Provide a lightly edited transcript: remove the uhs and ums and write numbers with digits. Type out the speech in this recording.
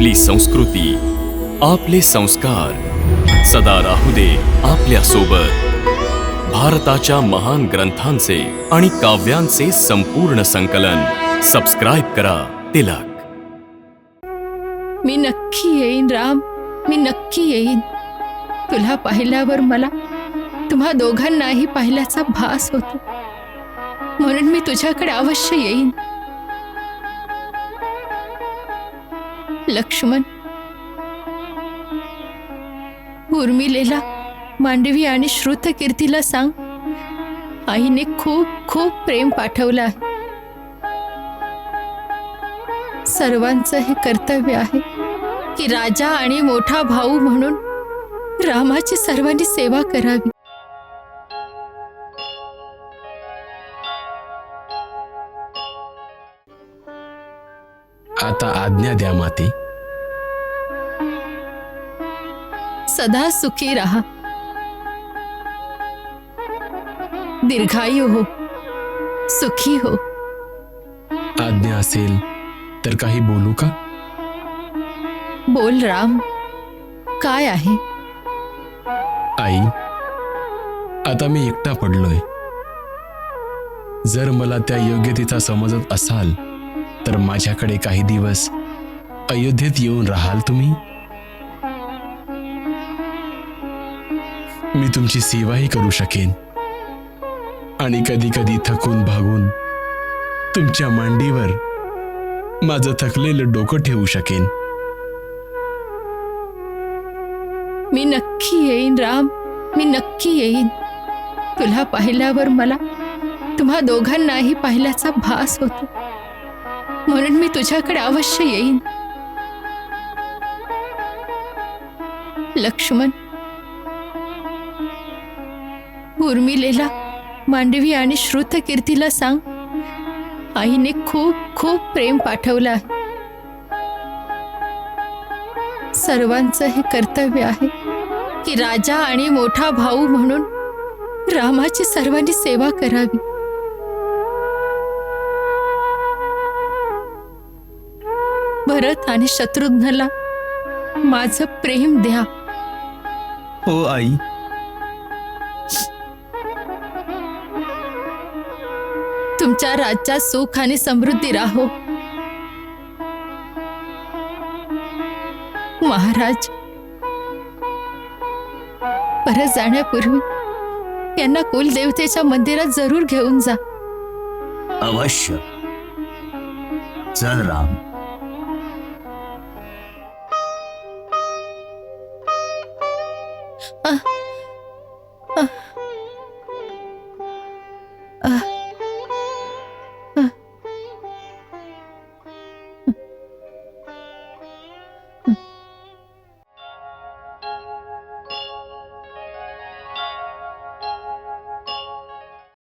आपली संस्कृती, आपले संस्कार सदा राहू दे आपल्या सोबत। भारताच्या महान ग्रंथांचे आणि काव्यांचे संपूर्ण संकलन सबस्क्राइब करा तिलक। मी नक्की येईन राम, मी नक्की येईन। तुला पाहिल्यावर मला तुम्हा दोघांनाही पाहिल्याचा भास होतो, म्हणून मी तुझ्याकडे अवश्य येईन। लक्ष्मण, उर्मिलेला, मांडवी आणि श्रुतकीर्तीला सांग, आईने खूप खूप प्रेम पाठवलं आहे। सर्वांचं हे कर्तव्य आहे की राजा आणि मोठा भाऊ म्हणून रामाची सर्वांनी सेवा करावी। आता आज्ञा द्या माते। सदा सुखी रहा, दीर्घायू हो, सुखी हो। आज्ञा असेल तर काही बोलू का? बोल राम, काय आहे? आई, आता मी एकटा पडलोय। जर मला त्या योग्यतेचा समजत असाल तर माझ्याकडे काही दिवस अयोध्येत येऊन राहाल तुम्ही? मी तुमची सेवाही करू शकेन आणि कधी कधी थकून भागून तुमच्या मांडीवर माझं थकलेलं डोकं ठेवू शकेन। मी नक्की येईन राम, मी नक्की येईन। तुला पाहिल्यावर मला तुम्हा दोघांनाही पाहिल्याचा भास होतो, म्हणून मी तुझ्याकडे अवश्य येईन। लक्ष्मण, उर्मिलेला, मांडवी आणि श्रुतकीर्तीला सांग, आईने खूप खूप प्रेम पाठवलं आहे। सर्वांचं हे कर्तव्य आहे की राजा आणि मोठा भाऊ म्हणून रामाची सर्वांनी सेवा करावी। भरत आणि शत्रुघ्नला माझं प्रेम द्या। हो आई। तुमच्या राज्यात सुख आणि समृद्धी राहो। महाराज, परत जाण्यापूर्वी यांना कुलदेवतेच्या मंदिरात जरूर घेऊन जा। अवश्य। चल राम। आह,